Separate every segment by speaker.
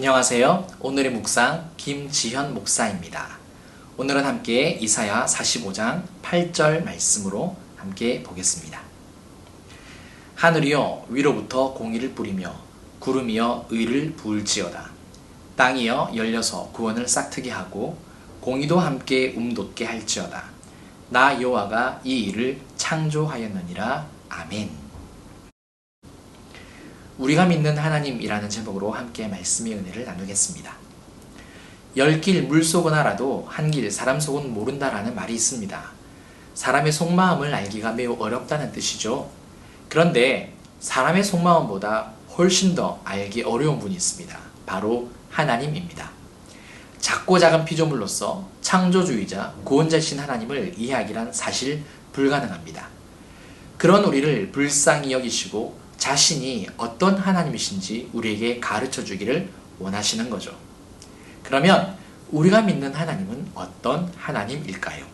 Speaker 1: 안녕하세요. 오늘의 묵상 김지현 목사입니다. 오늘은 함께 이사야 45장 8절 말씀으로 함께 보겠습니다. 하늘이여 위로부터 공의를 뿌리며 구름이여 의를 부을지어다. 땅이여 열려서 구원을 싹트게 하고 공의도 함께 움돋게 할지어다. 나 여호와가 이 일을 창조하였느니라. 아멘. 우리가 믿는 하나님이라는 제목으로 함께 말씀의 은혜를 나누겠습니다. 열 길 물속은 알아도 한 길 사람 속은 모른다라는 말이 있습니다. 사람의 속마음을 알기가 매우 어렵다는 뜻이죠. 그런데 사람의 속마음보다 훨씬 더 알기 어려운 분이 있습니다. 바로 하나님입니다. 작고 작은 피조물로서 창조주의자, 구원자신 하나님을 이해하기란 사실 불가능합니다. 그런 우리를 불쌍히 여기시고 자신이 어떤 하나님이신지 우리에게 가르쳐 주기를 원하시는 거죠. 그러면 우리가 믿는 하나님은 어떤 하나님일까요?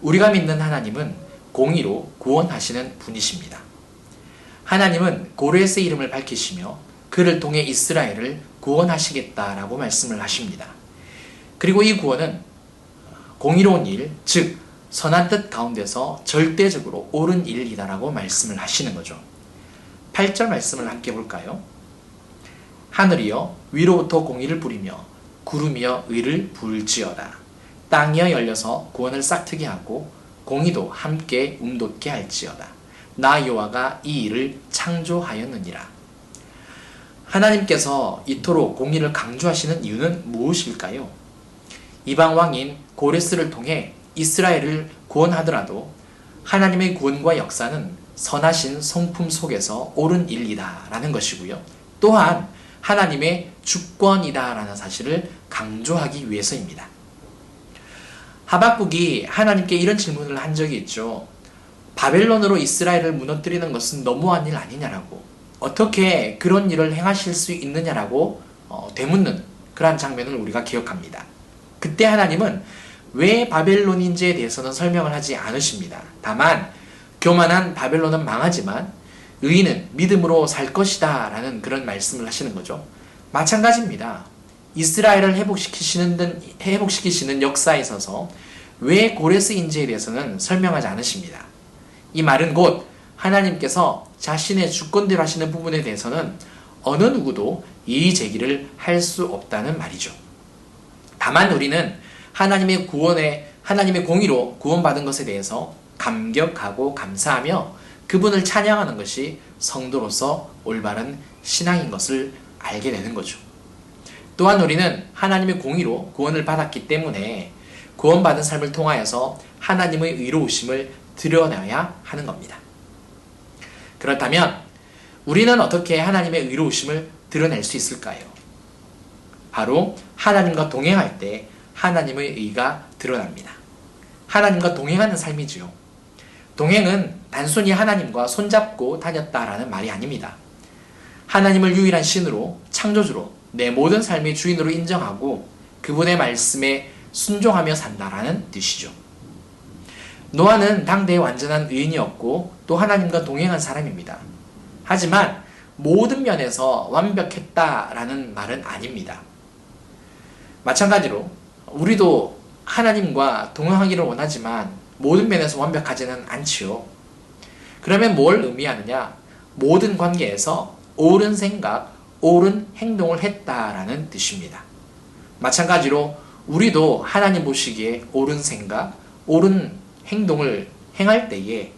Speaker 1: 우리가 믿는 하나님은 공의로 구원하시는 분이십니다. 하나님은 고레스의 이름을 밝히시며 그를 통해 이스라엘을 구원하시겠다라고 말씀을 하십니다. 그리고 이 구원은 공의로운 일, 즉 선한 뜻 가운데서 절대적으로 옳은 일이다라고 말씀을 하시는 거죠. 8절 말씀을 함께 볼까요? 하늘이여 위로부터 공의를 뿌리며 구름이여 의를 부을지어다. 땅이여 열려서 구원을 싹트게 하고 공의도 함께 움돋게 할지어다. 나 여호와가 이 일을 창조하였느니라. 하나님께서 이토록 공의를 강조하시는 이유는 무엇일까요? 이방 왕인 고레스를 통해 이스라엘을 구원하더라도 하나님의 구원과 역사는 선하신 성품 속에서 옳은 일이다 라는 것이고요. 또한 하나님의 주권이다 라는 사실을 강조하기 위해서입니다. 하박국이 하나님께 이런 질문을 한 적이 있죠. 바벨론으로 이스라엘을 무너뜨리는 것은 너무한 일 아니냐라고, 어떻게 그런 일을 행하실 수 있느냐라고 되묻는 그러한 장면을 우리가 기억합니다. 그때 하나님은 왜 바벨론인지에 대해서는 설명을 하지 않으십니다. 다만 교만한 바벨론은 망하지만 의인은 믿음으로 살 것이다 라는 그런 말씀을 하시는 거죠. 마찬가지입니다. 이스라엘을 회복시키시는 역사에 있어서 왜 고레스인지에 대해서는 설명하지 않으십니다. 이 말은 곧 하나님께서 자신의 주권대로 하시는 부분에 대해서는 어느 누구도 이의 제기를 할 수 없다는 말이죠. 다만 우리는 하나님의 공의로 구원받은 것에 대해서 감격하고 감사하며 그분을 찬양하는 것이 성도로서 올바른 신앙인 것을 알게 되는 거죠. 또한 우리는 하나님의 공의로 구원을 받았기 때문에 구원받은 삶을 통하여서 하나님의 의로우심을 드러내야 하는 겁니다. 그렇다면 우리는 어떻게 하나님의 의로우심을 드러낼 수 있을까요? 바로 하나님과 동행할 때 하나님의 의가 드러납니다. 하나님과 동행하는 삶이지요. 동행은 단순히 하나님과 손잡고 다녔다라는 말이 아닙니다. 하나님을 유일한 신으로, 창조주로, 내 모든 삶의 주인으로 인정하고 그분의 말씀에 순종하며 산다라는 뜻이죠. 노아는 당대의 완전한 의인이었고 또 하나님과 동행한 사람입니다. 하지만 모든 면에서 완벽했다라는 말은 아닙니다. 마찬가지로 우리도 하나님과 동행하기를 원하지만 모든 면에서 완벽하지는 않지요. 그러면 뭘 의미하느냐? 모든 관계에서 옳은 생각, 옳은 행동을 했다라는 뜻입니다. 마찬가지로 우리도 하나님 보시기에 옳은 생각, 옳은 행동을 행할 때에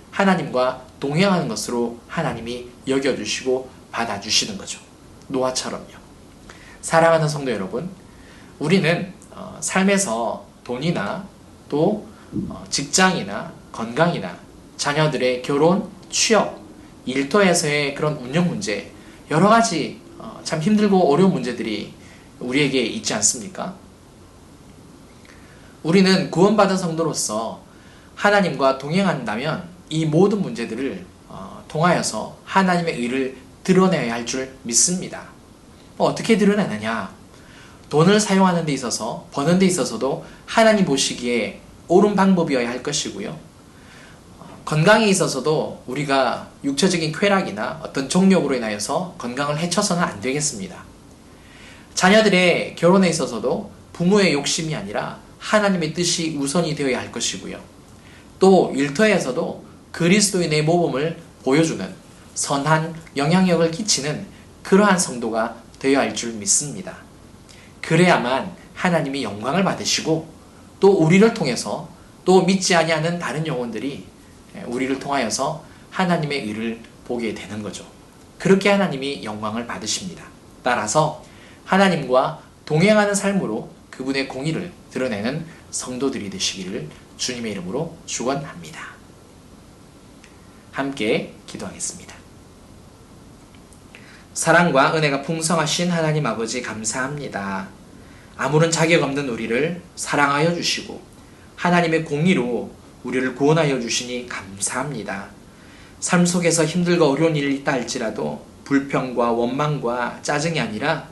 Speaker 1: 하나님과 동행하는 것으로 하나님이 여겨주시고 받아주시는 거죠. 노아처럼요. 사랑하는 성도 여러분, 우리는 삶에서 돈이나 또 직장이나 건강이나 자녀들의 결혼, 취업, 일터에서의 그런 운영 문제, 여러 가지 참 힘들고 어려운 문제들이 우리에게 있지 않습니까? 우리는 구원받은 성도로서 하나님과 동행한다면 이 모든 문제들을 통하여서 하나님의 의를 드러내야 할 줄 믿습니다. 어떻게 드러내느냐? 돈을 사용하는 데 있어서, 버는 데 있어서도 하나님 보시기에 옳은 방법이어야 할 것이고요. 건강에 있어서도 우리가 육체적인 쾌락이나 어떤 정욕으로 인하여서 건강을 해쳐서는 안 되겠습니다. 자녀들의 결혼에 있어서도 부모의 욕심이 아니라 하나님의 뜻이 우선이 되어야 할 것이고요. 또 일터에서도 그리스도인의 모범을 보여주는 선한 영향력을 끼치는 그러한 성도가 되어야 할 줄 믿습니다. 그래야만 하나님이 영광을 받으시고 또 우리를 통해서 또 믿지 아니하는 다른 영혼들이 우리를 통하여서 하나님의 의를 보게 되는 거죠. 그렇게 하나님이 영광을 받으십니다. 따라서 하나님과 동행하는 삶으로 그분의 공의를 드러내는 성도들이 되시기를 주님의 이름으로 축원합니다. 함께 기도하겠습니다. 사랑과 은혜가 풍성하신 하나님 아버지 감사합니다. 아무런 자격 없는 우리를 사랑하여 주시고 하나님의 공의로 우리를 구원하여 주시니 감사합니다. 삶 속에서 힘들고 어려운 일이 있다 할지라도 불평과 원망과 짜증이 아니라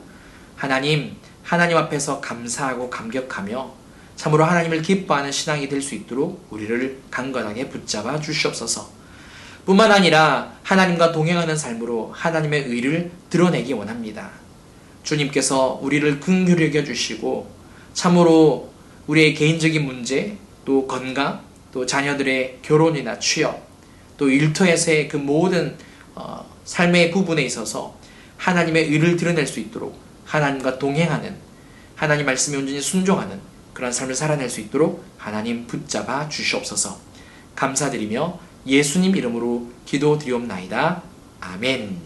Speaker 1: 하나님 앞에서 감사하고 감격하며 참으로 하나님을 기뻐하는 신앙이 될 수 있도록 우리를 강건하게 붙잡아 주시옵소서. 뿐만 아니라 하나님과 동행하는 삶으로 하나님의 의를 드러내기 원합니다. 주님께서 우리를 긍휼히 여겨주시고 참으로 우리의 개인적인 문제, 또 건강, 또 자녀들의 결혼이나 취업, 또 일터에서의 그 모든 삶의 부분에 있어서 하나님의 의를 드러낼 수 있도록 하나님과 동행하는, 하나님 말씀에 온전히 순종하는 그런 삶을 살아낼 수 있도록 하나님 붙잡아 주시옵소서. 감사드리며 예수님 이름으로 기도드리옵나이다. 아멘.